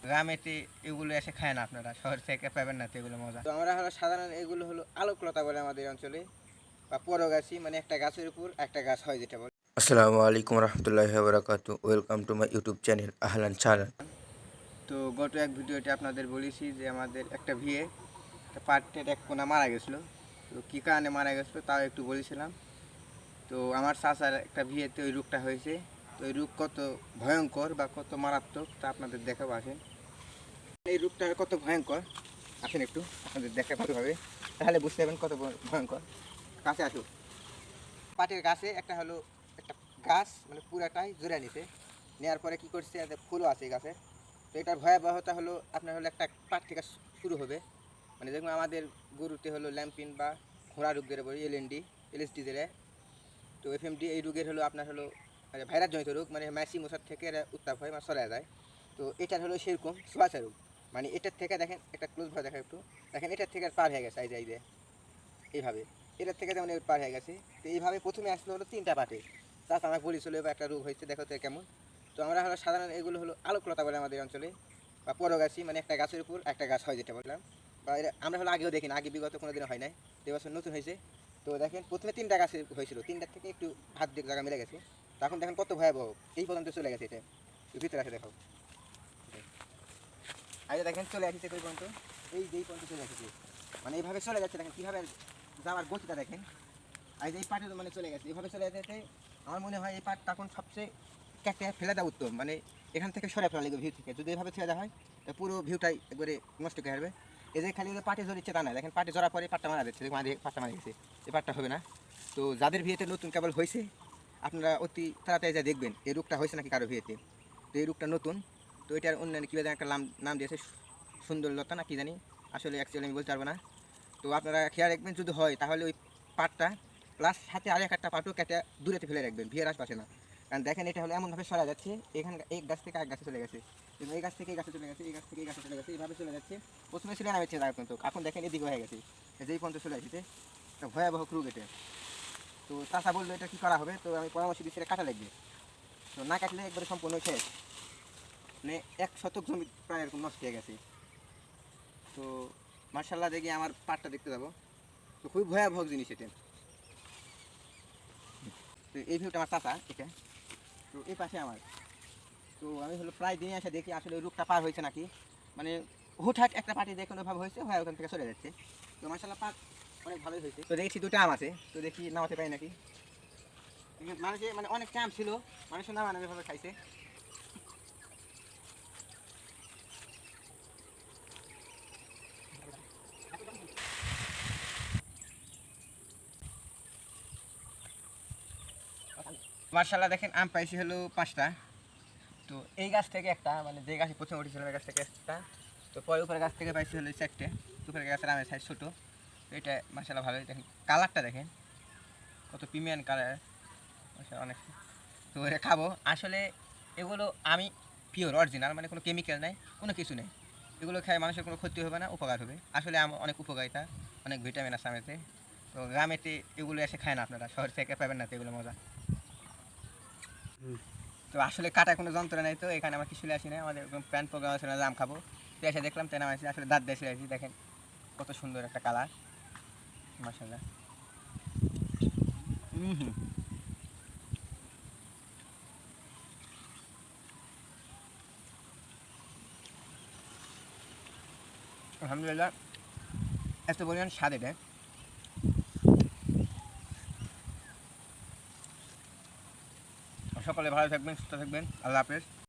গ্রামেতে এগুলো এসে খায় না, আপনারা শহর থেকে পাবেন না তো এগুলো মজা। তো আমরা হলো সাধারণ এগুলো হলো আলোকলতা বলে আমাদের অঞ্চলে, বা পরগাছি, মানে একটা গাছের উপর একটা গাছ হয় যেটা বলে। আসসালামু আলাইকুম রহমতুল্লাহি বারাকাতু। Welcome to my YouTube channel আহলান সাহলান। তো গত এক ভিডিওতে আপনাদের বলেছি যে আমাদের একটা ভিয়ে একটা পাটের এক কোনা মারা গেছিলো। তো কী কারণে মারা গেছিলো তাও একটু বলেছিলাম। তো আমার চাচার একটা ভিয়েতে ওই রোগটা হয়েছে। তো ওই রোগ কত ভয়ঙ্কর বা কত মারাত্মক তা আপনাদের দেখাবো, আসেন। এই রোগটা কত ভয়ঙ্কর আসেন একটু আপনাদের দেখা ভালোভাবে, তাহলে বুঝতে পারবেন কত ভয়ঙ্কর। কাছে আসুক। পাটের গাছে একটা হলো একটা গাছ মানে পুরাটাই জোড়া নিছে, নেওয়ার পরে কী করছে, ফুলও আছে এই গাছে। তো এটার ভয়াবহতা হলো আপনার হলো একটা পাট থেকে শুরু হবে, মানে দেখুন আমাদের গরুতে হলো ল্যাম্পিন বা ঘোড়া রোগ যেটা বলি, এলএনডি এলএসডি যেটা, তো এফএমডি, এই রোগের হলো আপনার হলো ভাইরাস জনিত রোগ, মানে ম্যাসি মশার থেকে এরা উত্তাপ হয় বা সরা যায়। তো এটার হলো সেরকম ছোঁয়াচা রোগ, মানে এটার থেকে দেখেন একটা ক্লোজ ভাবে দেখা একটু, দেখেন এটার থেকে পার হয়ে গেছে এই যে এইভাবে, এটার থেকে যেমন পার হয়ে গেছে। তো এইভাবে প্রথমে আসলো হলো 3টা পাটে, তাছাড়া আমার বলেছিল এবার একটা রোগ হয়েছে, দেখো তো কেমন। তো আমরা হলো সাধারণ এগুলো হলো আলোকলতা বলে আমাদের অঞ্চলে, বা পরগাছি, মানে একটা গাছের উপর একটা গাছ হয় যেটা বললাম। বা আমরা হলো আগেও দেখি না, আগে বিগত কোনো দিন হয় নাই, এবছর নতুন হয়েছে। তো দেখেন প্রথমে 3টা গাছে হয়েছিল, 3টার থেকে একটু হাত দিক জায়গা মিলে গেছে। তখন দেখেন কত ভয়াবহ, এই পর্যন্ত চলে গেছে এটা। ভিতরে আছে দেখো, আগে দেখেন চলে আসছে কই পর্যন্ত, এই পর্যন্ত চলে আসছে, মানে এইভাবে চলে যাচ্ছে। দেখেন কীভাবে যাওয়ার গতিটা দেখেন। আর এই পাটে মানে চলে গেছে, এভাবে চলে যেতে আমার মনে হয় এই পাট তখন সবচেয়ে কেটে ফেলে দেওয়া উত্তম, মানে এখান থেকে সরে ফেলা লাগবে ভিউ থেকে। যদি এভাবে ছেড়ে দেওয়া হয় তো পুরো ভিউটাই একবারে নষ্ট করে যাবে। এই যে খালি পাটে জড়িচ্ছে তা না, দেখেন পাটে জড়া পরে পাটটা মারা যাচ্ছে, মাঝে পাটটা মারা গেছে, এই পাটটা হবে না। তো যাদের ভিয়েতে নতুন কেবল হয়েছে, আপনারা অতি তাড়াতাড়ি যা দেখবেন এই রোগটা হয়েছে নাকি কারো ভিয়েতে। তো এই রোগটা নতুন, তো এটার অন্যান্য কীভাবে একটা নাম দিয়েছে, সুন্দরলতা না কি জানি, আসলে অ্যাকচুয়ালি আমি বলতে পারবো না। তো আপনারা খেয়াল রাখবেন যদি হয় তাহলে ওই পাটটা প্লাস সাথে আর একটা পাটও কেটে দূরেতে ফেলে রাখবেন, ভিয়ের আশপাশে না। কারণ দেখেন এটা হলো এমনভাবে সরা যাচ্ছে, এখান এই গাছ থেকে এক গাছে চলে গেছে, এবং এই গাছ থেকে এই গাছে চলে গেছে, এই গাছ থেকে এই গাছে চলে গেছে, এইভাবে চলে যাচ্ছে। প্রথমে ছিল নামেছে তার পর্যন্ত, এখন দেখেন এদিকে হয়ে গেছে, যেই পর্যন্ত চলে আসছে। একটা ভয়াবহ রোগ এটা। তো চাষা বললো এটা কী করা হবে, তো আমি পরামর্শ দিচ্ছি এটা কাটা লাগবে। তো না কাটলে একবারে সম্পূর্ণ শেষ, মানে 1 শতক জমি প্রায় এরকম নষ্ট হয়ে গেছে। তো মার্শাল্লাহ দেখি আমার পাটটা দেখতে যাবো, তো খুবই ভয়াবহ জিনিস এটা। তো এই ভিউটা আমার চাচা এটা, তো এই পাশে আমার। তো আমি হলো প্রায় দিনে এসে দেখি আসলে ওই রূপটা পার হয়েছে নাকি, মানে হুটহাট একটা পার্টি দেখে ওভাবে হয়েছে, হয় ওখান থেকে চলে যাচ্ছে। তো মার্শাল্লাহ পাট অনেক ভালোই হয়েছে। তো দেখছি 2টা আম আছে, তো দেখি নামাতে পারি নাকি। মানুষে মানে অনেক চাম ছিল, মানুষের নামানো এভাবে খাইছে। মার্শাল্লাহ দেখেন আম পাইছি হলো 5টা। তো এই গাছ থেকে একটা, মানে যে গাছে প্রথমে উঠেছিলাম এই গাছ থেকে একটা, তো পরে উপরে গাছ থেকে পাইছি হলো 4টে। উপরে গাছের আমের সাইজ ছোটো। তো এটা মাশাআল্লাহ ভালোই, দেখেন কালারটা দেখেন কত প্রিমিয়াম কালার, মাশাআল্লাহ অনেক। তো এটা খাবো আসলে, এগুলো আমি পিওর অরিজিনাল, মানে কোনো কেমিক্যাল নেই, কোনো কিছু নেই। এগুলো খায় মানুষের কোনো ক্ষতি হবে না, উপকার হবে। আসলে অনেক উপকারিতা, অনেক ভিটামিন আছে আমেতে। তো গ্রামেতে এগুলো এসে খায় না, আপনারা শহর থেকে পাবেন না তো এগুলো মজা। তো আসলে কাটা কোনো যন্ত্র নেই, তো এখানে আমার কিছু আসি না, আমাদের প্যান্ট প্রোগ্রাম আছে না, আম খাবো। তো এসে দেখলাম তাই নামাইছি, আসলে দাঁত দেশে আসি, দেখেন কত সুন্দর একটা কালার, মাশাআল্লাহ। আলহামদুলিল্লাহ, এত পরিমাণ স্বাদ এটা। সকলে ভালো থাকবেন, সুস্থ থাকবেন, আল্লাহ হাফেজ।